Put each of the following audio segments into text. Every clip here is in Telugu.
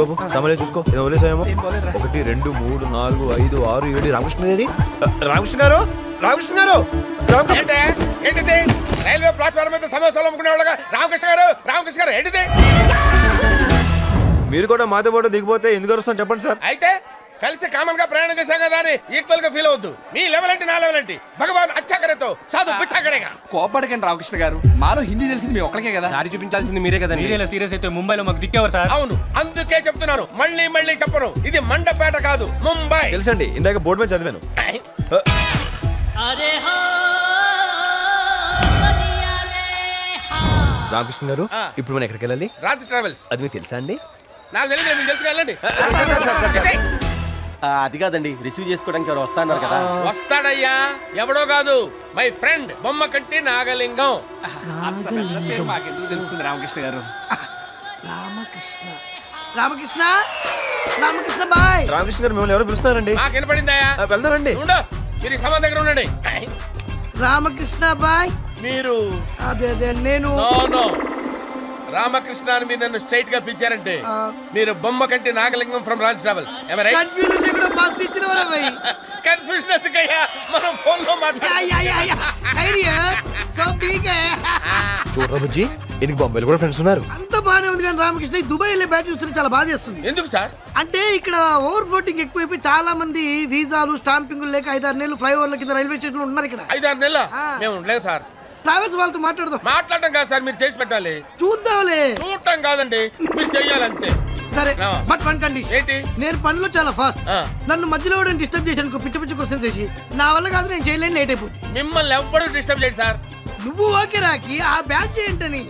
బాబు సామాన్లు చూసుకో ఏదో వదిలేసాయేమో 1 2 3 4 5 6 7 రామకృష్ణ గారు రామకృష్ణ గారు రామకృష్ణ గారు ఏంటిది రైల్వే ప్లాట్ఫామ్ మీద సమోసాలు అమ్ముకునే వాళ్ళగా రామకృష్ణ గారు ఏంటిది మీరు కూడా మాతో పాటు దిగిపోతే ఎందుకు వస్తాం చెప్పండి సార్ అయితే కలిసి కామన్ గా ప్రయాణం చేశాం కదా అని ఈక్వల్ గా ఫీల్ అవద్దు మీ లెవెల్ అంటే నా లెవెల్ ఏంటి భగవాన్ అచ్చా కరేతో సాధు పిచ్చా కరేగా కోపడకండి రామకృష్ణ గారు మాలో హిందీ తెలిసింది మీ ఒక్కరికే కదా దారి చూపించాల్సింది మీరే కదా మీరేలా సీరియస్ అయితే ముంబైలో మాకు దిక్కేవారు సార్ అవును అందుకే చెప్తున్నాను మళ్ళీ చెప్పను ఇది మండపేట కాదు ముంబై తెలుసండి ఇందాక బోర్డు మీద చదివాను రామకృష్ణ గారు ఇప్పుడు మనం ఎక్కడికి వెళ్ళాలి రాజ్ ట్రావెల్స్ అది మీకు తెలుసా అండి నాకు తెలియదు మీకు తెలుసు వెళ్ళండి అది కాదండి రిసీవ్ చేసుకోవడానికి ఎవరు వస్తాన్నారు కదా వస్తాడయ్యా ఎవడో కాదు మై ఫ్రెండ్ బొమ్మ కంటి నాగలింగం మాకెందుకు తెలుస్తుంది రామకృష్ణ గారు రామకృష్ణ బాయ్ రామకృష్ణ గారు మిమ్మల్ని ఎవరు పిలుస్తున్నారండి నాకు వినపడిందయ్యా వెళ్దారండి మీరు సమాధి దగ్గర ఉండండి రామకృష్ణ బాయ్ మీరు అదే నేను రామకృష్ణ అని మీరు నన్ను స్ట్రైట్ గా పిలిచారంటే మీరు బొమ్మ కంటి Nagalingam from Raj travels confusion ఎందుకయ్యా మనం ఫోన్ లో చూడరా బుజ్జి ఈయనకి బొంబాయిలో కూడా ఫ్రెండ్స్ ఉన్నారు అంత బానే ఉంది కానీ రామకృష్ణ దుబాయ్ వెళ్ళే బ్యాచ్ చూస్తే చాలా బాధ చేస్తుంది ఎందుకు సార్ అంటే ఇక్కడ ఓవర్ ఫ్లోటింగ్ ఎక్కువైపోయి చాలా మంది వీసాలు స్టాంపింగ్ లేక 5-6 నెలలు ఫ్లైఓవర్ల కింద రైల్వే స్టేషన్ ఉన్నారు ఇక్కడ 5-6 నెలల మేము ఉండలేదు సార్ ట్రావెల్స్ వాళ్ళతో మాట్లాడడం కాదు సార్ మీరు చేసి పెట్టాలి చూద్దాంలే చూడటం కాదండి మీరు చెయ్యాలంతే సరే బట్ వన్ కండిషన్ ఏంటి నేను పనిలో చాలా ఫాస్ట్ నన్ను మధ్యలో డిస్టర్బ్ చేశాను పిచ్చి క్వశ్చన్స్ చేసి నా వల్ల కాదు నేను చేయలేని లేట్ అయిపోతుంది మిమ్మల్ని ఎవ్వరు డిస్టర్బ్ చేయండి సార్ నువ్వు ఓకే రాకి ఆ బ్యాచ్ ఏంటని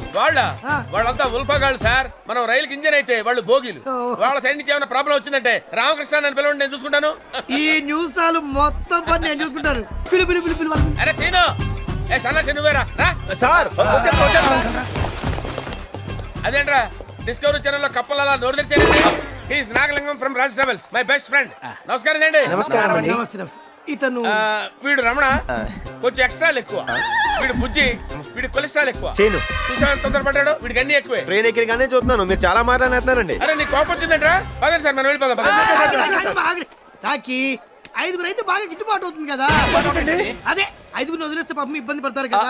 వాళ్ళంతా ఉల్ఫాగాళ్ళు సార్ మనం రైలుకి ఇంజన్ అయితే వాళ్ళు భోగిలు వాళ్ళ సైడ్ నుంచి ఏమైనా ప్రాబ్లం వచ్చిందంటే రామకృష్ణ నన్ను పిలవండి నేను చూసుకుంటాను ఈ న్యూస్ చాలు మొత్తం పని నేను చూసుకుంటాను పిలు అరే సీను ఏ సన్నాసి నువ్వేరా సార్ అదేంట్రా డిస్కవరీ ఛానల్ లో కప్పలలా నోరు తెచ్చారండి he's Nagalingam from Raj travels my best friend నమస్కారం అండి నమస్తే ఇతను వీడు రమణ కొంచెం ఎక్స్ట్రాలు ఎక్కువ వీడు బుజ్జి వీడి కొలెస్ట్రాల్ ఎక్కువ చూసా తొందరపడ్డాడు వీడికి అన్ని ఎక్కువే ట్రైన్ ఎక్కడిగానే చూస్తున్నాను మీరు చాలా మాట్లాడుతున్నారండి అరే నీ కోపం వచ్చిందంట్రా పదండి సార్ మనం వెళ్ళిపోదాం కాకి 5 అయితే బాగా గిట్టుబాటు అవుతుంది కదా అదే 5 వదిలేస్తే పాపం ఇబ్బంది పడతారు కదా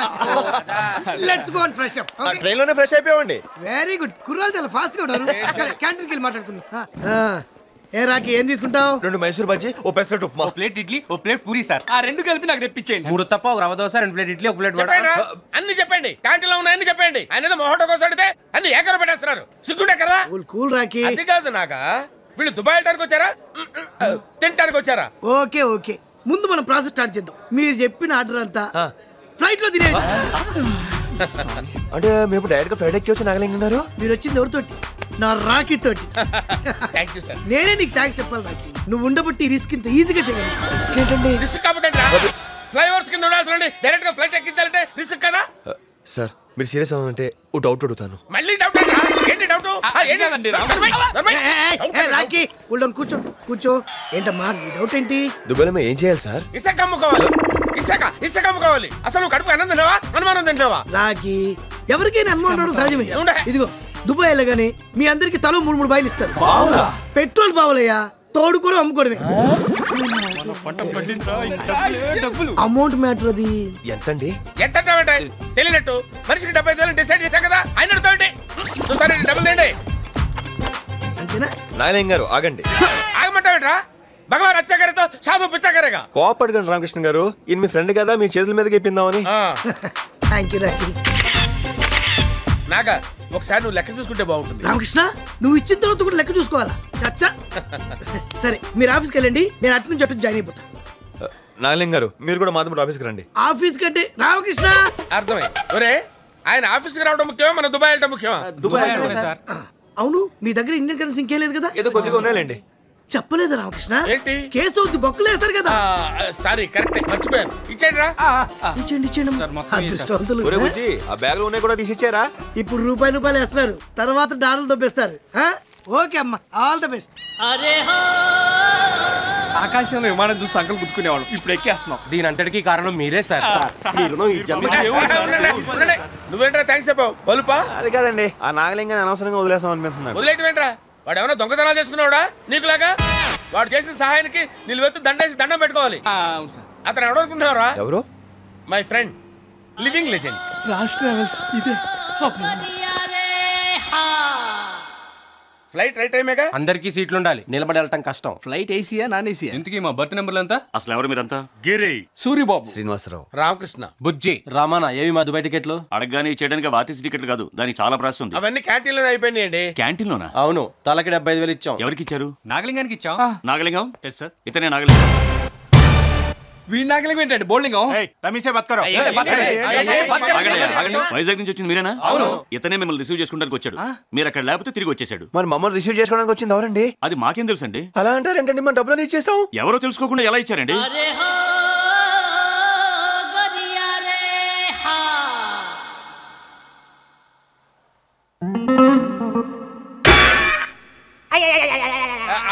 let's go and fresh up train లోనే ఫ్రెష్ అయిపోయామండి వెరీ గుడ్ కుర్రాలు చాలా ఫాస్ట్ గా ఉన్నారు సరే క్యాంటీన్కి వెళ్ళి మాట్లాడుకుందాం ఏ రాకి ఏం తీసుకుంటావు 2 మైసూర్ బజ్జీ ఓ పెసరట్ ఉప్మా ప్లేట్ ఇడ్లీ ఓ ప్లేట్ పూరి సార్ ఆ రెండు కలిపి నాకు తెప్పించేయండి 3 తప్ప ఒక రవ్వ దోశ 2 ప్లేట్ ఇడ్లీ ఒక ప్లేట్ వడ అన్ని చెప్పండి క్యాంటీన్ లో ఉన్న అన్ని చెప్పండి ఆయన మొహటో కోసం అడితే అన్ని ఏకర పెట్టేస్తున్నారు సిగ్గుంటే కదా కూల్ రాకి అది కాదు నాగా వీళ్ళు దుబాయ్ వెళ్ళడానికి వచ్చారా తినడానికి వచ్చారా ఓకే ముందు మనం ప్రాసెస్ స్టార్ట్ చేద్దాం మీరు చెప్పిన ఆర్డర్ అంతా ఫ్లైట్ లో తినేది అంటే మేము డైరెక్ట్ గా ఫ్లైట్ ఎక్కి వచ్చి నాగలింగం గారు మీరు వచ్చింది ఎవరితోటి నా రాకీ తోటి నేనే నీకు థ్యాంక్స్ చెప్పాలి రాకీ నువ్వు ఉండబట్టి రిస్క్ ఇంత ఈజీగా చేయగలవు రిస్క్ కాకపోతే ఫ్లైఓవర్స్ కింద ఉండాల్సి డైరెక్ట్ గా ఫ్లైట్ ఎక్కించాలంటే రిస్క్ కదా సార్ మీరు సీరియస్ అవునంటే ఓ డౌట్ అడుగుతాను మళ్ళీ డౌట్ ఏంటి డౌట్ రాకీ కూర్చో ఏంటమ్మా నీ డౌట్ ఏంటి దుబాయ్లో ఏం చేయాలి సార్ ఇసుక అమ్ముకోవాలి ఇసుక అమ్ముకోవాలి అసలు నువ్వు కడుపు అన్నం తిన్నావా అనుమానం తింటావా రాకీ ఎవరికైనా అనుమానం సహజమే ఇదిగో దుబాయ్ వెళ్ళగానే మీ అందరికి తలో 3 బాయిలు ఇస్తారు పెట్రోల్ బావులయ్యా తోడుకోవడం అమ్ముకోవడమే అమౌంట్ మ్యాటర్ అది ఎంతండి ఎంత తెలియనట్టు మనిషికి 75,000 డిసైడ్ చేశాం కదా ఆయన చూసారు డబ్బులు తేండి అంతేనా నాగలింగం గారు ఆగండి ఆగమంటావేట్రా భగవాన్ అచ్చాకరేతో సాధు పిచ్చాకరేగా కోపడకండి రామకృష్ణ గారు ఈయన మీ ఫ్రెండ్ కదా మీ చేతుల మీదకి ఇప్పిందామని థ్యాంక్ యూ రాకీ నాగా ఒకసారి నువ్వు లెక్క చూసుకుంటే బాగుంటుంది రామకృష్ణ నువ్వు ఇచ్చిన తర్వాత కూడా లెక్క చూసుకోవాలా చచ్చా సరే మీరు ఆఫీస్కి వెళ్ళండి నేను అటు నుంచి జాయిన్ అయిపోతా నాగలింగం గారు మీరు కూడా మాతో ఆఫీస్కి రండి ఆఫీస్ కంటే రామకృష్ణ అర్థమైంది ఒరే ఆయన ఆఫీస్కి రావడం ముఖ్యమా మన దుబాయ్ వెళ్ళడం ముఖ్యమా దుబాయ్ సార్ అవును మీ దగ్గర ఇండియన్ కరెన్సీ ఇంకే లేదు కదా ఏదో కొద్దిగా ఉన్నాయండి చెప్పలేదు రామకృష్ణ ఏంటి కేసు అవుతుంది బొక్కలు వేస్తారు కదా సారీ కరెక్ట్ మర్చిపోయాను ఇచ్చేయండి ఆ బ్యాగ్ లో ఉన్నాయి కూడా తీసిచ్చారా ఇప్పుడు రూపాయలు వేస్తున్నారు తర్వాత డాలర్లు దొబ్బేస్తారు ఓకే అమ్మా ఆల్ ద బెస్ట్ ఆకాశంలో విమానం చూసి సంకలు గుర్తుకునేవాళ్ళం ఇప్పుడు ఎక్కేస్తున్నాం దీని అంతటికి కారణం మీరే సార్ నువ్వేంట్రా థ్యాంక్స్ చెప్పావు బలుపా అది కాదండి ఆ నాగలింగాన్ని అనవసరంగా వదిలేసాం అనిపిస్తుంది వదిలేటమేంట్రా వాడు ఏమైనా దొంగతనాలు చేసుకున్నావుడా నీకులాగా? వాడు చేసిన సహాయానికి నిలువెత్తు దండేసి దండం పెట్టుకోవాలి. అవును సార్. అతను ఎవడనుకుంటున్నారా? ఎవరు? My friend, living legend. Raj travels ఇదే. ఫ్లైట్ రైట్ టైమేగా? అందరికీ సీట్లు ఉండాలి, నిలబడి వెళ్ళటం కష్టం. ఫ్లైట్ ఏసీయా నాన్ ఏసీయా? ఇంతకీ మా బర్త్ నెంబర్లు ఎంత? అసలు ఎవరు మీరంతా? గిరి, సూర్యబాబు, శ్రీనివాసరావు, రామకృష్ణ, బుజ్జి, రామానా. ఏవి మా దుబాయ్ టికెట్లు? అడగగానే చేయడానికి ఆర్టీసీ టికెట్లు కాదు, దానికి చాలా ప్రాసెస్ ఉంది. అవన్నీ క్యాంటీన్ లోనే అయిపోయినాయండి. క్యాంటీన్ లోనా? అవును, తలకి 75,000 ఇచ్చాం. ఎవరికి ఇచ్చారు? నాగలింగానికి ఇచ్చాం. నాగలింగం? Yes sir. ఇతనే నాగలింగం. వీడి నాగలింగం ఏంటండి? బౌలింగం. వైజాగ్ నుంచి వచ్చింది మీరేనా? అవును. ఇతనే మిమ్మల్ని రిసీవ్ చేసుకోవడానికి వచ్చాడు. మీరు అక్కడ లేకపోతే తిరిగి వచ్చేసాడు. మరి మమ్మల్ని రిసీవ్ చేసుకోవడానికి వచ్చింది ఎవరండి? అది మాకేం తెలుసండి. అలా అంటారు ఏంటండి? మన డబ్బులు ఇచ్చేసాం. ఎవరో తెలుసుకోకుండా ఎలా ఇచ్చారండి?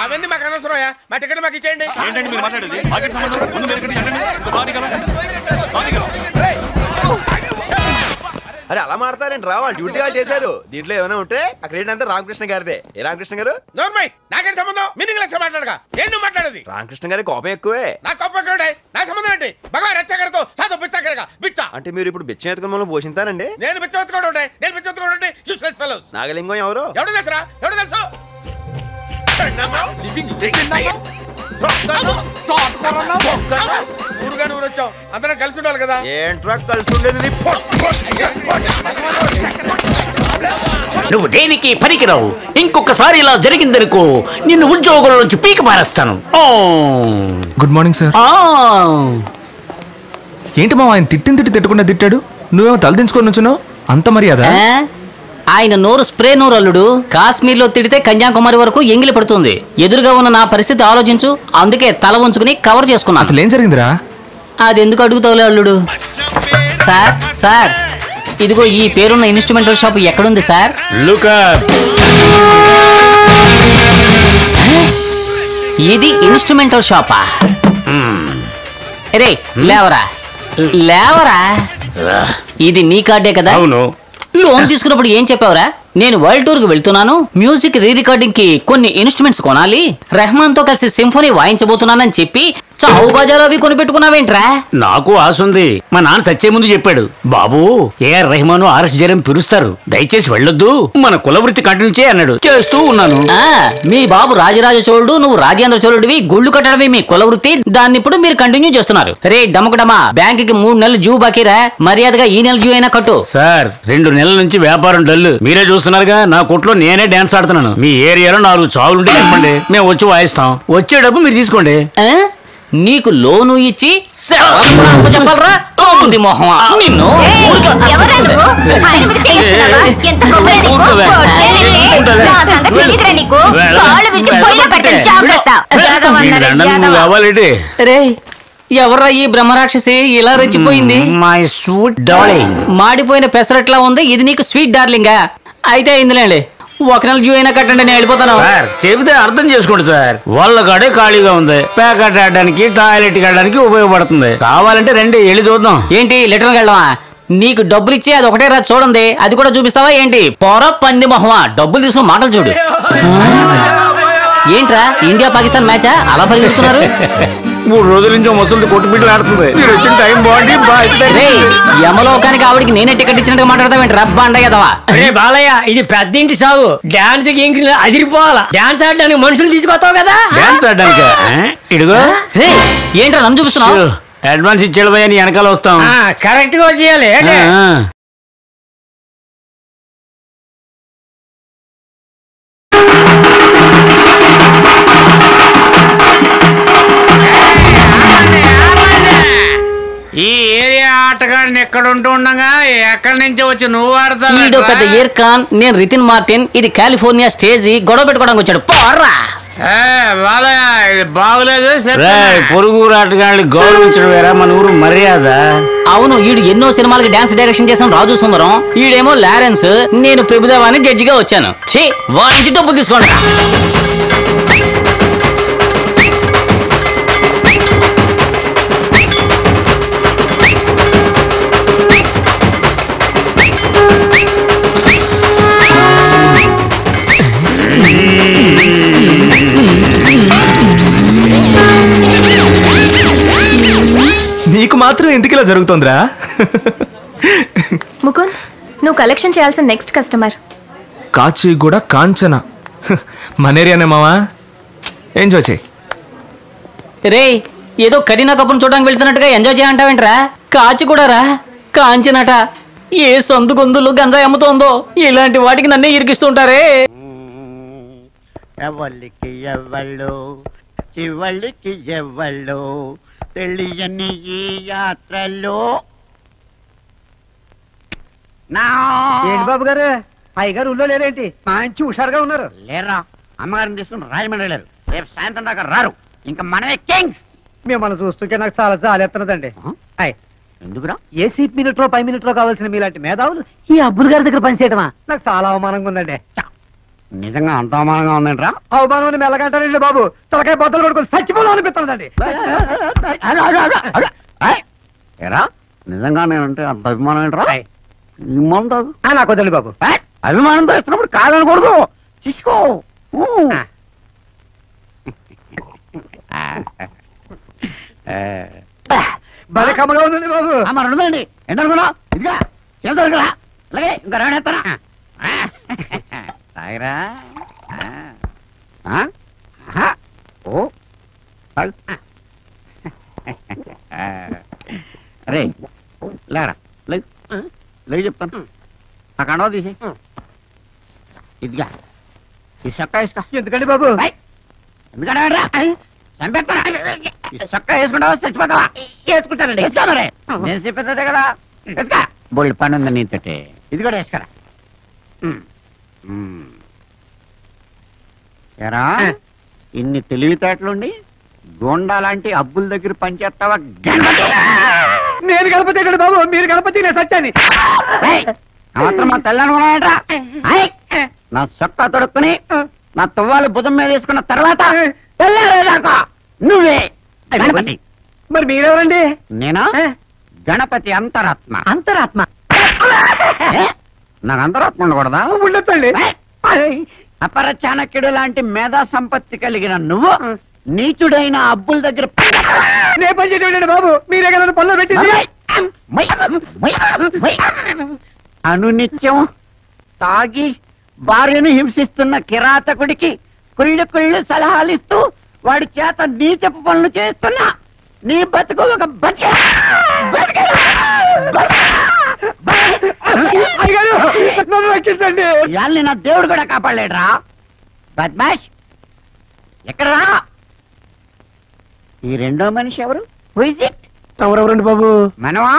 అవన్నీ మాకు అనవసరమయ్యా, మా టికెట్ మాకు ఇచ్చేయండి. ఏంటండి మీరు మాట్లాడేది? మాకేం సంబంధం? ముందు మీరు ఇక్కడికి రండి. ఇంత బాగా అరే అలా మాడతారండి రా, వాళ్ళు డ్యూటీ వాళ్ళు చేశారు. దీంట్లో ఏమైనా ఉంటే అక్కడ ఏంటంటే రామకృష్ణ గారిదే. ఏ రామకృష్ణ గారు? నోర్మై, నాకేం సంబంధం? మీనింగ్ లెక్క మాట్లాడగా ఏం నువ్వు మాట్లాడేది? రామకృష్ణ గారి కోపం ఎక్కువే. నా కోపం ఎక్కువ, నా సంబంధం ఏంటి? భగవాన్ రచ్చగారితో సాధు బిచ్చగారిగా బిచ్చ. అంటే మీరు ఇప్పుడు బిచ్చం ఎత్తుకుని మమ్మల్ని పోషిస్తారండి? నేను బిచ్చవెత్తుకోవడం ఉంటాయి, నేను బిచ్చవెత్తుకోవడం ఉంటాయి. Useless fellows. నాగలింగం ఎవరు? ఎవడు తెలుసురా? ఎవడు తెలుసు? ఊరుగా ఊరు వచ్చాం, అందరం కలిసి ఉండాలి కదా. ఏంట్రా కలిసి ఉండేది? నువ్వు దేనికి పనికిరావు. ఇంకొకసారి ఇలా జరిగిందనుకో నిన్ను ఉద్యోగంలో నుంచి పీక పారేస్తాను. Good morning sir. ఏంటి మా ఆయన తిట్టకుండా తిట్టాడు, నువ్వేమో తలదించుకొని నుంచున్నావు? అంత మర్యాద? ఆయన నోరు స్ప్రే నోరు అల్లుడు. కాశ్మీర్లో తిడితే కన్యాకుమారి వరకు ఎంగిలి పడుతుంది. ఎదురుగా ఉన్న నా పరిస్థితి ఆలోచించు. అందుకే తల ఉంచుకుని కవర్ చేసుకున్నా. అసలు ఏం జరిగిందిరా? అది ఎందుకు అడుగుతావులే అల్లుడు. సార్ సార్, ఇదిగో ఈ పేరున్న ఇన్స్ట్రుమెంటల్ షాప్ ఎక్కడుంది సార్? ఇది ఇన్స్ట్రుమెంటల్ షాపా? రే లేవరా లేవరా, ఇది నీ కార్డే కదా? అవును. లోన్ తీసుకున్నప్పుడు ఏం చెప్పావురా? నేను వరల్డ్ టూర్ కి వెళ్తున్నాను, మ్యూజిక్ రీ రికార్డింగ్ కి కొన్ని ఇన్స్ట్రుమెంట్స్ కొనాలి, రెహమాన్ తో కలిసి సింఫోనీ వాయించబోతున్నానని చెప్పి చావు బజార్ అవి కొనిపెట్టుకున్నావేంట్రా? నాకు ఆశ ఉంది. మా నాన్న చచ్చే ముందు చెప్పాడు, బాబు ఏఆర్ రెహమాన్ ఆర్ఎస్ జయరాం పిలుస్తారు, దయచేసి వెళ్ళొద్దు, మన కులవృత్తి కంటిన్యూ చేయి అన్నాడు. చేస్తూ ఉన్నాను. మీ బాబు రాజరాజ చోళుడు, నువ్వు రాజేంద్ర చోళుడివి, గుళ్ళు కట్టడమే మీ కులవృత్తి. దాన్ని ఇప్పుడు మీరు కంటిన్యూ చేస్తున్నారు. రే డమకడమా, బ్యాంక్ కి 3 నెలలు డ్యూ బాకీరా, మర్యాదగా ఈ నెల డ్యూ అయినా కట్టు. సార్ 2 నెలల నుంచి వ్యాపారం డల్లు, మీరే చూస్తున్నారుగా. నా కొట్లో నేనే డాన్స్ ఆడుతున్నాను. మీ ఏరియాలో 4 చావులుంటే చెప్పండి, మేము వచ్చి వాయిస్తాం. వచ్చే డబ్బు మీరు తీసుకోండి. నీకు లోను ఇచ్చి చెప్పాలరా మొహమా నిన్ను? ఎవర్రా ఈ బ్రహ్మరాక్షసి ఇలా రెచ్చిపోయింది? My sweet darling. మాడిపోయిన పెసరట్లా ఉంది, ఇది నీకు స్వీట్ డార్లింగా? అయితే అయిందిలేండి, 1 నెల డ్యూ అయినా కట్టండి, నేను వెళ్ళిపోతాను. సార్ చెబితే అర్థం చేసుకోండి సార్, వాళ్ళ కాడే ఖాళీగా ఉంది, ప్యాకెట్ ఆడడానికి టాయిలెట్ ఆడడానికి ఉపయోగపడుతుంది. కావాలంటే రండి వెళ్ళి చూద్దాం. ఏంటి లెటర్కి వెళ్ళవా? నీకు డబ్బులు ఇచ్చి అది ఒకటే రా చూడండి, అది కూడా చూపిస్తావా ఏంటి? పొర పంది మొహమా, డబ్బులు తీసుకుని మాటలు చూడు. ఏంట్రా ఇండియా పాకిస్తాన్ మ్యాచా అలా పరిగెడుతున్నారు? 3 రోజుల నుంచి ముసలి కొట్టుబిడ్డలు ఆడుతుంది. మీరు వచ్చిన టైం బాగుంది. యమలోకానికి ఆవిడికి నేనే టికెట్ ఇచ్చినట్టు మాట్లాడతావేంటి రబ్బా అండగదవా? బాలయ్య ఇది పెద్దింటి సాగు, డాన్స్ అదిరిపోవాలా. డాన్స్ ఆడడానికి మనుషులు తీసుకొస్తావు కదా? డాన్స్ ఆడడానికి ఇడుగో. ఏంట్రా నన్ను చూపిస్తున్నావు? అడ్వాన్స్ ఇచ్చేళ్ళ నీ వెనకాల వస్తాం. కరెక్ట్ గా చేయాలి. ఈ ఏరియా ఆటగాడిని ఎక్కడ ఉంటూ ఉండగా ఎక్కడి నుంచి వచ్చి నువ్వు ఆడతావు? పెద్ద ఇయర్ ఖాన్, నేను రితిన్ మార్టిన్. ఇది కాలిఫోర్నియా స్టేజీ, గొడవ పెట్టుకోవడానికి వచ్చాడు. పోర్రా ఇది బాగులేదు. పొరుగు ఆటగాళ్ళని గౌరవించడం వేరా మన ఊరు మర్యాద. అవును, ఈడు ఎన్నో సినిమాలకి డాన్స్ డైరెక్షన్ చేసాం, రాజు సుందరం. ఈడేమో లారెన్స్, నేను ప్రభుదేవాని జడ్జిగా వచ్చాను. ఛీ, వాయించి డబ్బులు తీసుకోండి. మాత్రం ఎందుకు ఇలా జరుగుతుందిరా? ముకుంద్, నువ్వు కలెక్షన్ చేయాల్సిన నెక్స్ట్ కస్టమర్. కాచిగూడ కాంచన. మన ఏరియానే మావా, ఎంజాయ్ చేయి. రే, ఏదో కరీనా కపూర్ చూడడానికి వెళ్తున్నట్టుగా ఎంజాయ్ చేయంటావేంట్రా? కాచి కూడా రా, కాంచినట. ఏ సొందు గొంతులు గంజాయి అమ్ముతోందో ఇలాంటి వాటికి నన్నే ఇరికిస్తుంటారే. ఎవళ్ళకి ఎవళ్ళు చివళ్ళకి ఎవళ్ళు తెలియని ఈ యాత్రలో. ఏంటి బాబు గారు, అయ్యగారు ఊళ్ళో లేదేంటి? మంచి హుషారుగా ఉన్నారు. లేరా, అమ్మగారిని తీసుకుని రాజమండ్రి వెళ్ళారు. రేపు సాయంత్రం దాకా రారు. ఇంకా మనమే కింగ్స్. మిమ్మల్ని చూస్తుంటే నాకు చాలా జాలేస్తున్నదండి. ఎందుకురా? ఏ సీట్ మినిట్లో 5 మినిట్లో కావాల్సిన మీలాంటి మేధావులు ఈ అబ్బులు గారి దగ్గర పనిచేయటమా? నాకు చాలా అవమానంగా ఉందండి. నిజంగా అంత అవమానంగా ఉందంటరా? అవమానం మెల్లగంటానండి బాబు. తలకాయ బొత్తలు పడుకొని చచ్చిపోదాం అనిపిస్తుందండి. ఏరా, నిజంగా నేనంటే అంత అభిమానం ఏంట్రా? ఈ మందు నాకు వద్దండి బాబు. అభిమానంతో ఇస్తున్నప్పుడు కాదనకూడదు, తీసుకో. భలే కమ్మగా ఉందండి బాబు. మరి ఉండదండి, ఏంటనుకున్నావు? ఇదిగా చేతురా, అలాగే ఇంకా రాడేస్తారా? తాగరా? ఓ అరే లేరా, లేదు చెప్తాను. ఆ కండవ తీసి ఇదిగా ఈ చొక్కా వేసుకో. ఎందుకండి బాబు? ఎందుకంటే చంపేస్తాను. ఈ చొక్కా వేసుకుంటావా చచ్చిపోతావా? వేసుకుంటానండి. వేసుకో మరి, నేను చెప్పేదే కదా. వేసుకో. బోల్డ్ పని ఉంది నీతోటి. ఇది కూడా వేసుకోరా. ఏరా, ఇన్ని తెలివితేటలుండి గోండా లాంటి అబ్బుల దగ్గర పనిచేస్తావా? నేను గణపతి బాబు, మీరు గణపతి, నేను సత్యాన్ని. మాత్రం మా తెల్లనుకున్నాయట్రా. నా చొక్కా తొడుక్కుని నా తువ్వాలు భుజం మీద వేసుకున్న తర్వాత తెల్లారేదాకా నువ్వే గణపతి. మరి మీరెవరండి? నేనా? గణపతి అంతరాత్మ. అంతరాత్మ? నాకు అంతరాత్మ ఉండకూడదా? ఉండొచ్చండి. అపర చాణక్యుడు లాంటి మేధా సంపత్తి కలిగిన నువ్వు నీచుడైన అబ్బుల దగ్గర నే పని చేయడం బాబు, మీరే కదా పనులు పెట్టింది. అనునిత్యం తాగి భార్యను హింసిస్తున్న కిరాతకుడికి కుళ్ళు కుళ్ళు సలహాలిస్తూ వాడి చేత నీచపు పనులు చేస్తున్నా నీ బతుకు ఒక రక్షించండి. ఇవాళని నా దేవుడు కూడా కాపాడలేడురా. బద్మాష్, ఎక్కడరా? ఈ రెండో మనిషి ఎవరు? ఎవరెవరండి బాబు? మనవా,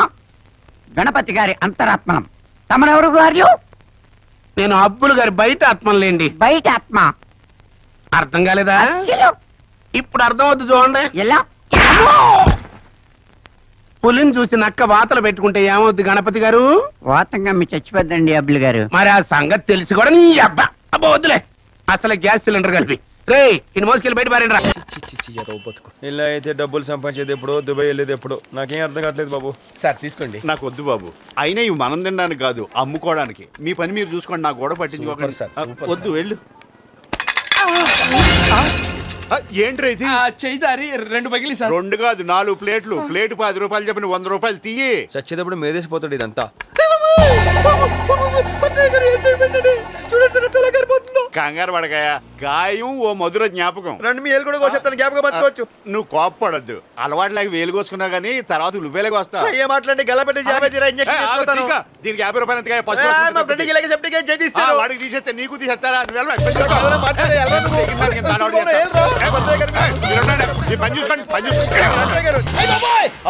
గణపతి గారి అంతరాత్మనం. తమరెవరు గారు? నేను అబ్బులు గారి బయట ఆత్మలేండి. బయట ఆత్మ అర్థం కాలేదా? ఇప్పుడు అర్థం అవుతుంది చూడండి. ఎలా? పులిని చూసి నక్క వాతలు పెట్టుకుంటే ఏమవుద్ది గణపతి గారు? వాతంగా మీ చచ్చిపోద్దండి అబ్బులు గారు. మరి ఆ సంగతి తెలిసి కూడా నీ అబ్బా అబ్బా వద్దులే. అసలు గ్యాస్ సిలిండర్ కలిపి రే ఇన్ని మోసుకెళ్ళి బయట పారండి రా. ఇలా అయితే డబ్బులు సంపాదించేది ఎప్పుడు, దుబాయ్ వెళ్ళేది ఎప్పుడు, నాకేం అర్థం కావట్లేదు బాబు. సార్ తీసుకోండి. నాకు వద్దు బాబు. అయినా ఇవి మనం తినడానికి కాదు, అమ్ముకోవడానికి. మీ పని మీరు చూసుకోండి, నా గొడవ పట్టించుకోకండి. వద్దు, వెళ్ళు. ఏంట్రా ఇది? చెయ్యి జారి 2 పగిలి సార్. 2 కాదు 4 ప్లేట్లు. ప్లేట్ 10 రూపాయలు చెప్పిన 100 రూపాయలు తీయి. చచ్చేటప్పుడు మేదేసిపోతాడు ఇదంతా. కంగారు పడకాయ, గాయం ఓ మధుర జ్ఞాపకం. రండి, మీ ఏలు కూడా కోసేస్తాను, జ్ఞాపకం పంచుకోవచ్చు. నువ్వు కోప్పడద్దు. అలవాటు లేక వేలు కోసుకున్నా గానీ తర్వాత నువ్వేలకు వస్తా. ఏ మాట్లాడి గలపెట్టి దీనికి 50 రూపాయలు ఎంతగా? వాడికి తీసేస్తే నీకు తీసేస్తారా? పని చూసుకోండి, పని చూసుకోండి.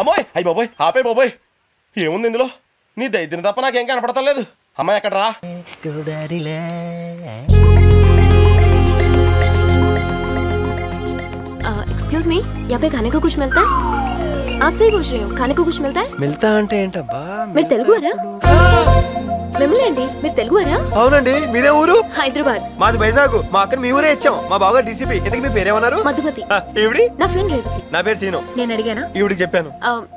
అమ్మాయి అయ్యి బాబోయ్, ఆపే బాబోయ్. ఏముంది ఇందులో? నీ దైద్యం తప్ప నాకేం కనపడతలేదు. అమ్మాయి ఎక్కడ రా? एक्सक्यूज मी, यहाँ पे खाने को कुछ मिलता है? आप सही पूछ रहे हो, खाने को कुछ मिलता है? మిల్తా అంటే ఏంటబ్బా? మీరు తెలుగువారా? మిమ్మల్ని అండి, మీరు తెలుగువారా? అవునండి. మీదే ఊరు? హైదరాబాద్. మాది వైజాగ్. మా అక్కని మీ ఊరే ఇచ్చాం. మా బాగా డీసీపీ. ఇంతకీ మీ పేరేమన్నారు? మధుమతి. ఈవిడి? నా ఫ్రెండ్ రేవతి. నా పేరు సీను. నేను అడిగానా? ఈవిడికి చెప్పాను.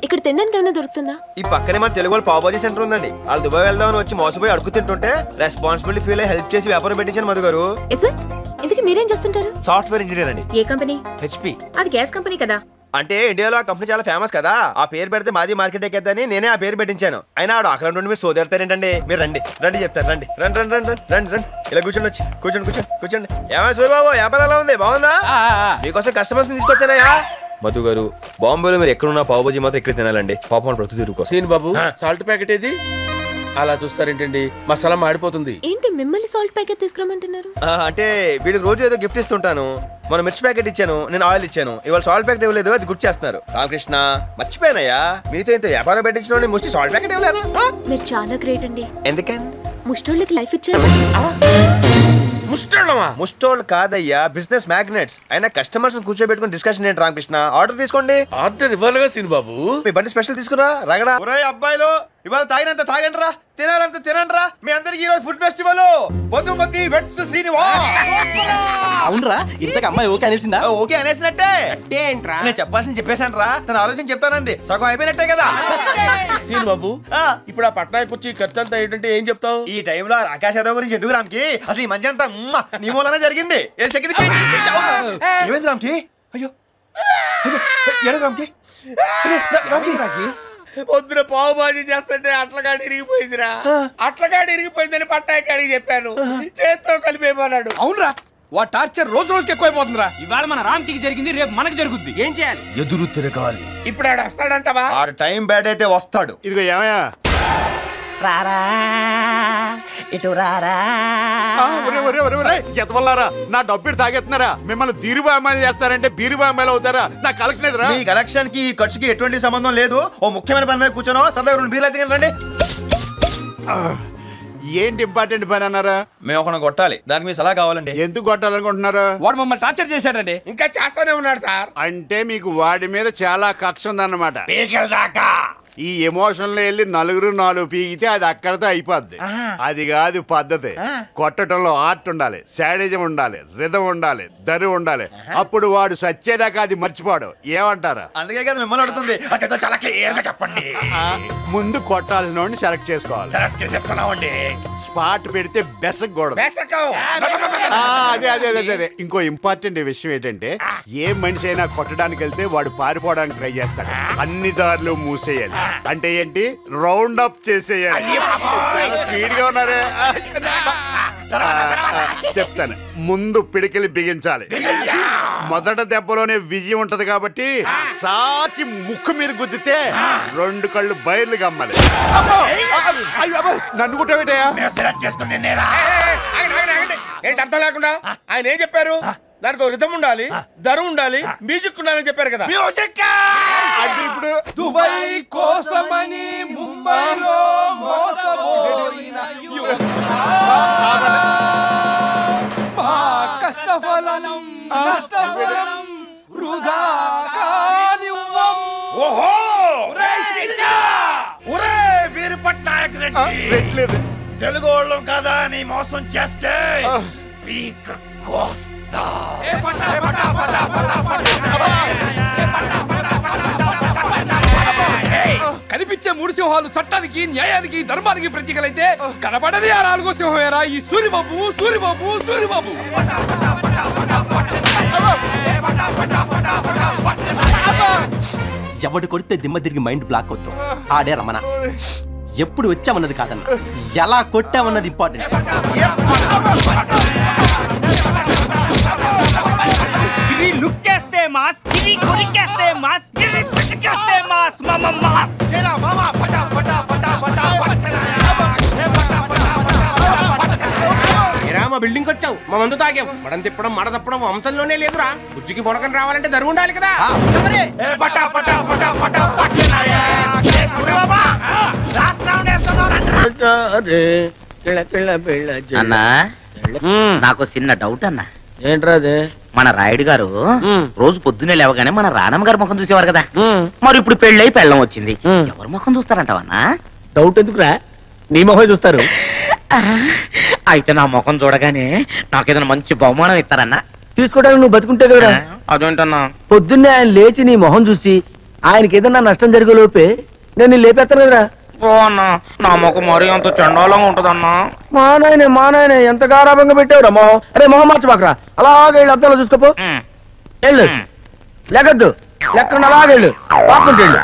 ఇక్కడ తినడానికి ఏమైనా దొరుకుతుందా? ఈ పక్కనే మన తెలుగు వాళ్ళు పావుబాజీ సెంటర్ ఉందండి. వాళ్ళు దుబాయ్ వెళ్దామని వచ్చి మోసపోయి అడుగు తింటుంటే రెస్పాన్సిబిలిటీ ఫీల్ అయ్యి హెల్ప్ చేసి వ్యాపారం పెట్టించాను మధు గారు. ఇంతకీ మీరేం చేస్తుంటారు? సాఫ్ట్వేర్ ఇంజనీర్ అండి. ఏ కంపెనీ? హెచ్పి. అది గ్యాస్ కంపెనీ కదా. అంటే ఇండియాలో ఆ కంపెనీ చాలా ఫేమస్ కదా, ఆ పేరు పెడితే మాది మార్కెట్ ఎక్కేద్దని నేనే ఆ పేరు పెట్టించాను. అయినా ఆడు అక్కడ నుండి మీరు సోదెడతారేంటండి? మీరు రండి రండి చెప్తారు, రండి రండి రండి రండి రండి రండి ఇలా కూర్చోండి, వచ్చి కూర్చోండి కూర్చోండి కూర్చోండి. ఏమైనా సూరిబాబు వ్యాపారం ఎలా ఉంది? బాగుందా? మీకోసం కస్టమర్స్ తీసుకొచ్చానయ్యా. మధు గారు, బాంబేలో మీరు ఎక్కడున్నా పావుబజీ మాత్రం ఎక్కడ తినాలండి, పాపం ప్రతి తిరుగుకో. సీన్ బాబు, సాల్ట్ ప్యాకెట్ ఏది? అలా చూస్తారేంటండి, మసాలా మాడిపోతుంది. ఏంటి మిమ్మల్ని సాల్ట్ ప్యాకెట్ తీసుకురమ్మంటున్నారు? అంటే వీళ్ళకి రోజు ఏదో గిఫ్ట్ ఇస్తుంటాను. మన మిర్చి ప్యాకెట్ ఇచ్చాను, నేను ఆయిల్ ఇచ్చాను, ఇవాళ సాల్ట్ ప్యాకెట్ ఇవ్వలేదు, అది గుర్తు చేస్తున్నారు. రామకృష్ణ మర్చిపోయానయ్యా, మీతో ఇంత వ్యాపారం పెట్టించిన ముష్టి సాల్ట్ ప్యాకెట్ ఇవ్వలేనా? మీరు చాలా గ్రేట్ అండి. ఎందుకని? ముష్టోళ్ళకి లైఫ్ ఇచ్చారు. ముస్టోళ్ళు కాదయ్యా, బిజినెస్ మ్యాగ్నెట్స్. అయినా కస్టమర్స్ కూర్చోబెట్టుకుని డిస్కషన్ ఏంటి రామకృష్ణ? ఆర్డర్ తీసుకోండి. ఆర్డర్ ఇవ్వాలిగా సీన్ బాబు. మీ బండి స్పెషల్ తీసుకురా రగడా. అబ్బాయిలు ఇవాళ తాగినంత తాగండి రా, తినాలంత తినండి రా. మీ అందరికి ఈ రోజు food festival. Madhumati weds Srinivas. అవునరా, ఇంతకు అమ్మాయి ఓకే అనేసిందా? ఓకే అనేసినట్టే. నేను చెప్పాల్సింది చెప్పేశాను రా, తన ఆలోచన చెప్తానంది, సగం అయిపోయినట్టే కదా. సీన్ బాబు, ఇప్పుడు ఆ పట్నాయకు వచ్చి ఖర్చు అంతా ఏంటంటే ఏం చెప్తావు? ఈ టైంలో ఆకాశ యాదవ్ గురించి ఎందుకు రామ్కి? అసలు ఈ మంచి అంతా నీ మూలనే జరిగింది. ఏమైంది రామ్కి? అయ్యో రామ్కి రామ్కి పొద్దున పావు బాజీ చేస్తుంటే అట్లగాడి ఇరిగిపోయిందిరా. అట్లగాడి ఇరిగిపోయిందని పట్టాయికాడికి చెప్పాను, చేత్తో కలిపేమన్నాడు. అవునరా, వా టార్చర్ రోజు రోజుకి ఎక్కువైపోతుందిరా. ఇవాళ మన రామ్కి జరిగింది, రేపు మనకు జరుగుద్ది. ఏం చేయాలి? ఎదురు తిరగాలి. ఇప్పుడు ఆడు వస్తాడంటావా? ఆడు టైం బ్యాడ్ అయితే వస్తాడు. ఇదిగో ఏమయ్యా, రారా ఇటు రారా. ఎతవల్లారా, నా డబ్బులు తాగెత్తున్నారా? మిమ్మల్ని దీరుబామాలు చేస్తారంటే బీరుబామాలు అవుతారా? నా కలెక్షన్ ఎదురా. ఈ కలెక్షన్ కి ఖర్చుకి ఎటువంటి సంబంధం లేదు. ఓ ముఖ్యమైన పని మీద కూర్చోనో సరదాగా 2 బీర్లు అయితే రండి. ఏంటి ఇంపార్టెంట్ పని అన్నారా? మేము ఒక కొట్టాలి, దానికి మీ సలహా కావాలండి. ఎందుకు కొట్టాలనుకుంటున్నారా? వాడు మమ్మల్ని టార్చర్ చేశాడండి. ఇంకా చేస్తానే ఉన్నాడు సార్. అంటే మీకు వాడి మీద చాలా కక్ష ఉందన్నమాట. దాకా ఈ ఎమోషన్ లో వెళ్ళి నలుగురు 4 పీకితే అది అక్కడితో అయిపోద్ది. అది కాదు పద్ధతి. కొట్టడంలో ఆర్ట్ ఉండాలి, శాడిజం ఉండాలి, రిధం ఉండాలి, దరు ఉండాలి. అప్పుడు వాడు సచ్చేదాకా అది మర్చిపోడు. ఏమంటారా? అందుకే కదా మిమ్మల్ని అడుగుతుంది. చాలా క్లియర్ గా చెప్పండి. ముందు కొట్టాల్సిన వాడిని సెలెక్ట్ చేసుకోవాలి. సెలెక్ట్ చేసేసుకున్నామండి. స్పాట్ పెడితే బెసకూడదు. అదే అదే అదే అదే. ఇంకో ఇంపార్టెంట్ విషయం ఏంటంటే, ఏ మనిషి అయినా కొట్టడానికి వెళ్తే వాడు పారిపోవడానికి ట్రై చేస్తాడు. అన్ని దారులు మూసేయాలి. అంటే ఏంటి? రౌండ్ అప్ చేసేయాలి. స్పీడ్ గా ఉన్నారే. చెప్తాను, ముందు పిడికిలి బిగించాలి. మొదట దెబ్బలోనే విజయం ఉంటది కాబట్టి సాచి ముక్కు మీద గుద్దితే 2 కళ్ళు బయర్లు గమ్మాలి. నన్ను కుట్టబెట్టయా? ఏంటి అర్థం లేకుండా? ఆయన ఏం చెప్పారు? దానికి ఒక రిథం ఉండాలి, దరు ఉండాలి, మ్యూజిక్ ఉండాలని చెప్పారు కదా. అంటే ఇప్పుడు దుబాయ్ కోసమని ముంబైలో మోసపోయిన మా కష్టఫలం నష్టఫలం వృధా కానివ్వం. ఓహో ఒరే వీరు పట్నాయక్ రెడ్డి, తెలుగు వాళ్ళం కదా అని మోసం చేస్తే పీక కోస్తా. కనిపించే 3 సింహాలు చట్టానికి, న్యాయానికి, ధర్మానికి ప్రతీకలైతే కనబడది ఆ 4వ సింహమేరా ఈ సూరిబాబు. సూరిబాబు సూరిబాబు ఎవడు కొడితే దిమ్మ తిరిగి మైండ్ బ్లాక్ అవుతాం. ఆడే రమణ. ఎప్పుడు వచ్చామన్నది కాదన్న, ఎలా కొట్టామన్నది ఇంపార్టెంట్. గిరి లుక్కేస్తే మాస్, గిరి కొరికేస్తే మాస్, గిరి పిసికేస్తే మాస్. మాస్ మా బిల్డింగ్ వచ్చావు, మా మందు తాగావు, మడం తిప్పడం మడ తప్పడం వంశంలోనే లేదురా. బుజ్జికి బొడకని రావాలంటే దరువు ఉండాలి కదా. అన్నా, నాకు చిన్న డౌట్ అన్నా. ఏంట్రా అదే? మన రాయుడు గారు రోజు పొద్దున్నే లేవగానే మన రానమ్మ గారి ముఖం చూసేవారు కదా. మరి ఇప్పుడు పెళ్ళై పెళ్ళం వచ్చింది, ఎవరి ముఖం చూస్తారంటావన్నా? డౌట్ ఎందుకురా, నీ మొహం చూస్తారు. అయితే నా ముఖం చూడగానే నాకేదైనా మంచి బహుమానం ఇస్తారన్నా? తీసుకోవడానికి నువ్వు బతుకుంటే కదా. అదేంటన్నా? పొద్దున్నే ఆయన లేచి నీ మొహం చూసి ఆయనకి ఏదన్నా నష్టం జరిగే లోపే నేను లేపేస్తాను కదరా. ఓ అన్నా, నా ముఖం మరీ అంత చండాలంగా ఉంటదన్నా. మా నాయనే ఎంత గారాభంగా పెట్టావురా మొహం. అరే మొహం మార్చబాకరా, అలాగే అద్దంలో చూసుకోపో. వెళ్ళు, లేకద్దు. లెక్క అలాగెళ్ళు పాపుంటేళ్ళు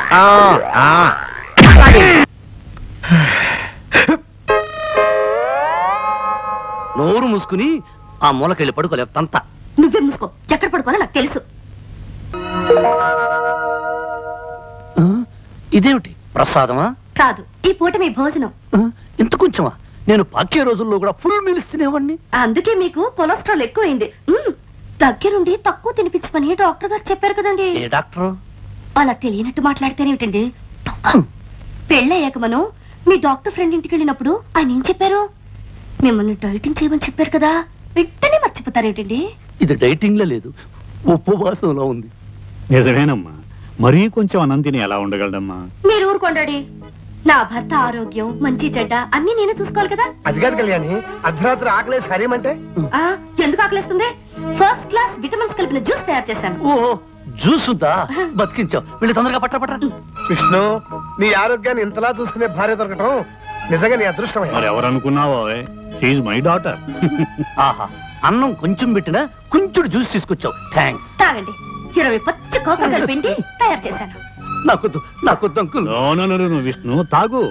నోరు మూసుకుని ఆ మూలకెళ్ళి పడుకోలేవు తంత. నువ్వే మూసుకో, ఎక్కడ పడుకోవాలో నాకు తెలుసు. ఇదేమిటి ప్రసాదమా? కాదు, ఈ పూట మీ భోజనం. ఇంత కొంచెమా? నేను పాకే రోజుల్లో కూడా ఫుల్ మీల్స్ తినేవాడిని. అందుకే మీకు కొలెస్ట్రాల్ ఎక్కువైంది. దగ్గరుండి తక్కువ తినిపించమని డాక్టర్ గారు చెప్పారు కదండి. ఏ డాక్టర్? అలా తెలియనట్టు మాట్లాడితేనేమిటండి. పెళ్ళయ్యాక మనం మీ డాక్టర్ ఫ్రెండ్ ఇంటికి వెళ్ళినప్పుడు ఆయన ఏం చెప్పారు? మిమ్మల్ని డైటింగ్ చేయమని చెప్పారు కదా, వెంటనే మర్చిపోతారేమిటండి? ఇది డైటింగ్ లో లేదు, ఉపవాసంలో ఉంది. నిజమేనమ్మా, మరీ కొంచెం అన్నం తిని ఎలా ఉండగలడమ్మా? మీరు ఊరుకోండి. నా భర్త ఆరోగ్యం మంచి చెడ్డ అన్ని నేనే చూసుకోవాలి కదా. అది కాదు కళ్యాణి, అర్ధరాత్రి ఆకలేసి హరేమంటే ఎందుకు ఆకలేస్తుంది? ఫస్ట్ క్లాస్ విటమిన్స్ కలిపిన జ్యూస్ తయారు చేశాను. ఓ జ్యూస్ ఉందా? బతికించావు. వీళ్ళు తొందరగా పట్ట. విష్ణు, నీ ఆరోగ్యాన్ని ఇంతలా చూసుకునే భార్య దొరకటం నిజంగా నీ అదృష్టం. మరి ఎవరు అనుకున్నావో, షీఈ్ మై డాటర్. ఆహా, అన్నం కొంచెం పెట్టినా కొంచెం జ్యూస్ తీసుకొచ్చావు. థ్యాంక్స్. తాగండి. 20 పచ్చి కోకలు కలిపిండి తయారు చేశాను. నాకొద్దు అంకుల్. నో విష్ణు, తాగు.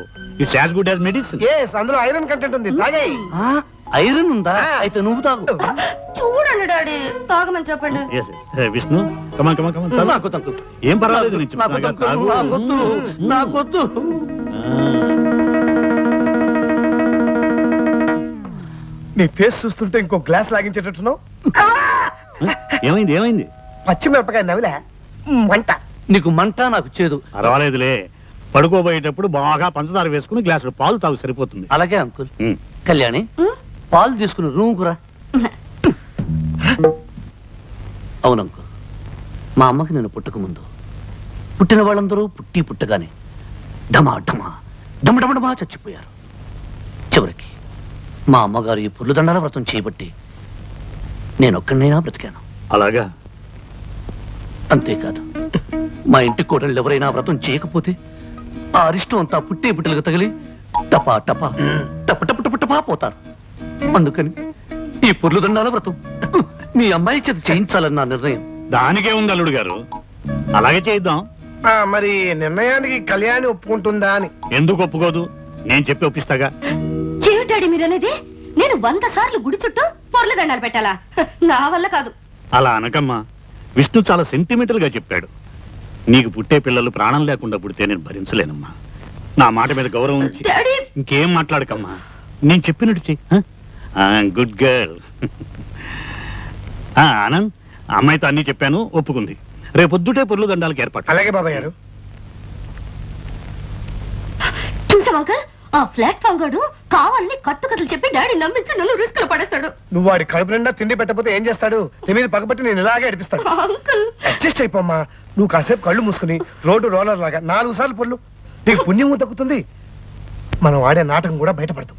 It's as good as medicine. అందులో ఐరన్ కంటెంట్ ఉంది, తాగేయ్. ఐరన్ ఉందా? అయితే నువ్వు తాగు. చూడండి డాడీ, తాగమని చెప్పండి. విష్ణు, కమాన్ కమాన్ కమాన్. నాకొద్దు అంకుల్. ఏం పర్వాలేదు, నాకొద్దు. నీ ఫేస్ చూస్తుంటే ఇంకో గ్లాస్ లాగించేటట్టున్నావు. ఏమైంది? పచ్చిమిరపకాయ నవిలే మంట. నీకు మంట, నాకు చేదు. పర్వాలేదులే, పడుకోబోయేటప్పుడు బాగా పంచదార వేసుకుని గ్లాసులో పాలు తాగు, సరిపోతుంది. అలాగే అంకుల్. కళ్యాణి, పాలు తీసుకుని రూమ్ కురా. అవును అంకుల్, మా అమ్మకి నేను పుట్టక ముందు పుట్టిన వాళ్ళందరూ పుట్టగానే డమా చచ్చిపోయారు. చివరికి మా అమ్మగారు ఈ పుర్లు దండాల వ్రతం చేయబట్టి నేనొక్కడినైనా బ్రతికాను. అలాగా? అంతేకాదు, మా ఇంటి కోడళ్ళు ఎవరైనా వ్రతం చేయకపోతే ఆ అరిష్టం అంతా పుట్టేలకు తగిలి టపా పోతారు. అందుకని ఈ పుర్లు దండాల వ్రతం మీ అమ్మాయి చేత చేయించాలని నా నిర్ణయం. దానికే ఉంది అల్లుడు గారు, అలాగే చేద్దాం. మరి నిర్ణయానికి కళ్యాణి ఒప్పుకుంటుందా అని? ఎందుకు ఒప్పుకోదు? నేను చెప్పి ఒప్పిస్తాగా. చెవిటాడి మీరనేది నేను 100 సార్లు గుడి చుట్టూ పొర్ల దండాలు పెట్టాలా? నా వల్ల కాదు. అలా అనకమ్మా, విష్ణు చాలా సెంటిమెంటల్ గా చెప్పాడు. నీకు పుట్టే పిల్లలు ప్రాణం లేకుండా పుడితే నేను భరించలేనమ్మా. నా మాట మీద గౌరవం ఉంచి ఇంకేం మాట్లాడకమ్మా. నేను చెప్పినట్టు చెయ్యి. Good girl. ఆనంద్, అమ్మాయితో అన్ని చెప్పాను, ఒప్పుకుంది. రేపొద్దుటే పొర్లు దండాలకు ఏర్పాటు. అలాగే బాబాయ్ గారు. చూసావా అంకల్, ఆ ప్లాట్ఫామ్ గాడు కావాలని కట్టుకథలు చెప్పి డాడీ నమ్మించి నన్ను రిస్క్ లో పడేస్తాడు. నువ్వు వాడి కడుపు నిండా తిండి పెట్టకపోతే ఏం చేస్తాడు? నీ మీద పగబట్టి నేను ఇలాగే అడిపిస్తాడు. అడ్జస్ట్ అయిపోమ్మా. నువ్వు కాసేపు కళ్ళు మూసుకుని రోడ్డు రోలర్ లాగా 4 సార్లు పొల్లు, నీకు పుణ్యము దక్కుతుంది. మనం ఆడే నాటకం కూడా బయటపడతాం.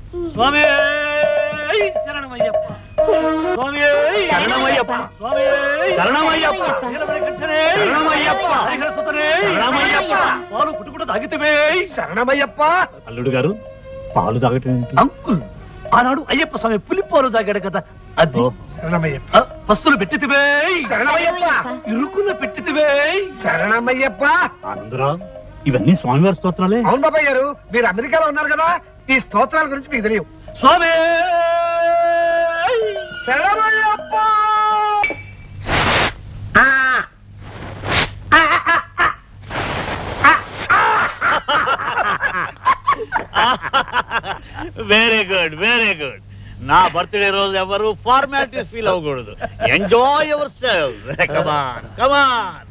అల్లుడు గారు, పాలు తాగటం అంకుల్, ఆనాడు అయ్యప్ప స్వామి పులిపాలు తాగాడు కదా, అది. పస్తులు పెట్టితివే, ఇరుకున్న పెట్టితివే. శరణమయ్యప్ప. అందరూ ఇవన్నీ స్వామివారి స్తోత్రాలే. అవును బాబాయ్ గారు, మీరు అమెరికాలో ఉన్నారు కదా, ఈ స్తోత్రాల గురించి మీకు తెలియవు. స్వామి శరణమయ్యప్ప. Very good. నా బర్త్డే రోజు ఎవరు ఫార్మాలిటీస్ ఫీల్ అవ్వకూడదు. Enjoy yourself. కమాన్.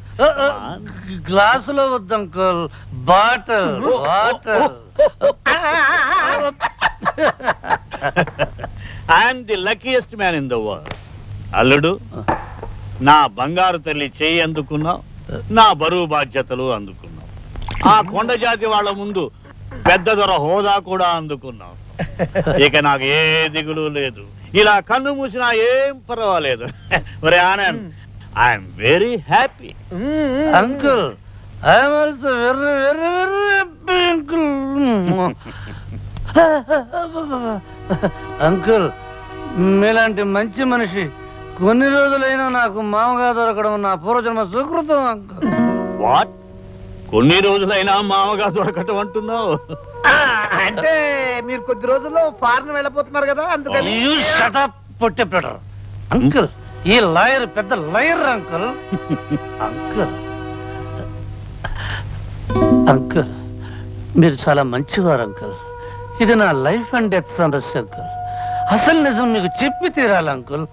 గ్లాసులో వద్దు uncle, bottle. I'm the luckiest man in the world. అల్లుడు, నా బంగారు తల్లి చేయి అందుకున్నావు, నా బరువు బాధ్యతలు అందుకున్నావు. ఆ కొండ జాతి వాళ్ళ ముందు పెద్ద దొర హోదా కూడా అందుకున్నావు. ఇక నాకు ఏ దిగులు లేదు. ఇలా కన్ను మూసినా ఏం పర్వాలేదు. ఒరే Anand, I'm very happy. Uncle, I'm also very very very happy uncle. Uncle, మీలాంటి మంచి మనిషి కొన్ని రోజులైనా నాకు మామగా దొరకడం నా పూర్వజన్మ సుకృతం అంకుల్. వాట్ కొన్ని రోజులైనా మామగా దొరకటం అంటున్నావు? అంటే మీరు కొద్ది రోజుల్లో ఫారెన్ వెళ్ళిపోతున్నారు కదా అందుకని. అంకుల్ ఈ లాయర్ పెద్ద లాయర్ అంకుల్. అంకుల్ అంకుల్ మీరు చాలా మంచివారు అంకుల్. ఇది నా లైఫ్ అండ్ డెత్ సమస్య అంకుల్. అసలు నిజం మీకు చెప్పి తీరాలి అంకుల్.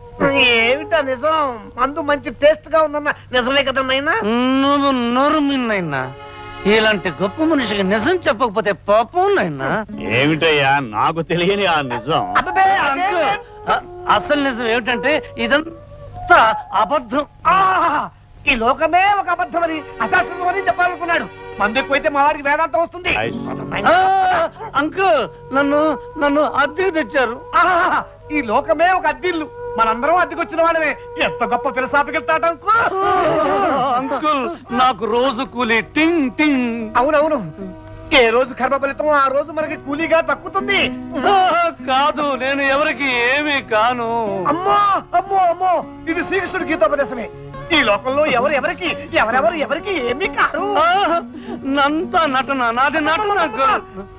ఏమిటా నిజం? మందు మంచి టేస్ట్ గా ఉందన్న నిజమే కదా నాయనా? నువ్వు నోరు మిన్నైనా ఇలాంటి గొప్ప మనిషికి నిజం చెప్పకపోతే పాపం నాయనా. ఏమిటయ్యా నాకు తెలియని ఆ నిజం? అంకుల్ అసలు నిజం ఏమిటంటే ఇదంతా అబద్ధం. ఈ లోకమే ఒక అబద్ధమని అశాస్త్రమని చెప్పాలనుకున్నాడు. మందు ఎక్కువైతే మా వారికి వేదాంతం వస్తుంది. అంకుల్ నన్ను అద్దెకు తెచ్చారు. ఈ లోకమే ఒక అద్దిల్లు, మనందరం అద్దెకొచ్చిన వాళ్ళమే. ఎంత గొప్ప ఫిలసాఫికల్ థాట్ అంకుల్. నాకు రోజు కూలి టింగ్ టింగ్. అవునవును, ఏ రోజు కర్మ ఫలితం ఆ రోజు మనకి కూలీగా దక్కుతుంది. కాదు, నేను ఎవరికి ఏమీ కాను. అమ్మో అమ్మో అమ్మో, ఇది శ్రీకృష్ణుడి గీతోపదేశమే. ఈ లోకంలో ఎవరెవరికి ఏమీ కాదు. నంతా నటన, నాది నటన.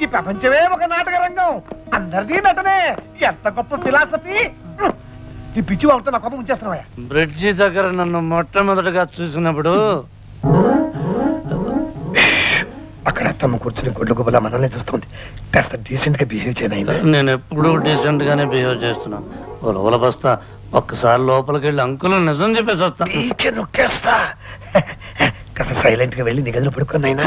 ఈ ప్రపంచమే ఒక నాటక రంగం, అందరిది నటనే. ఎంత గొప్ప ఫిలాసఫీ. ఈ పిచ్చి వాళ్ళతో నా కోపం ఉంచేస్తున్నావా? బ్రిడ్జి దగ్గర నన్ను మొట్టమొదటిగా చూసినప్పుడు అక్కడ అత్తమ్మ కూర్చుని గొడ్ల గుబలా మనల్ని చూస్తుంది. కాస్త డీసెంట్ గా బిహేవ్ చేయను. నేను ఎప్పుడూ డీసెంట్ గానే బిహేవ్ చేస్తున్నా. లోపల బస్తా ఒక్కసారి లోపలికి వెళ్ళి అంకుల్ నిజం చెప్పేసి వస్తా. నొక్కేస్తా. కాస్త సైలెంట్ గా వెళ్ళి నీ గదిలో పడుకున్నాయినా.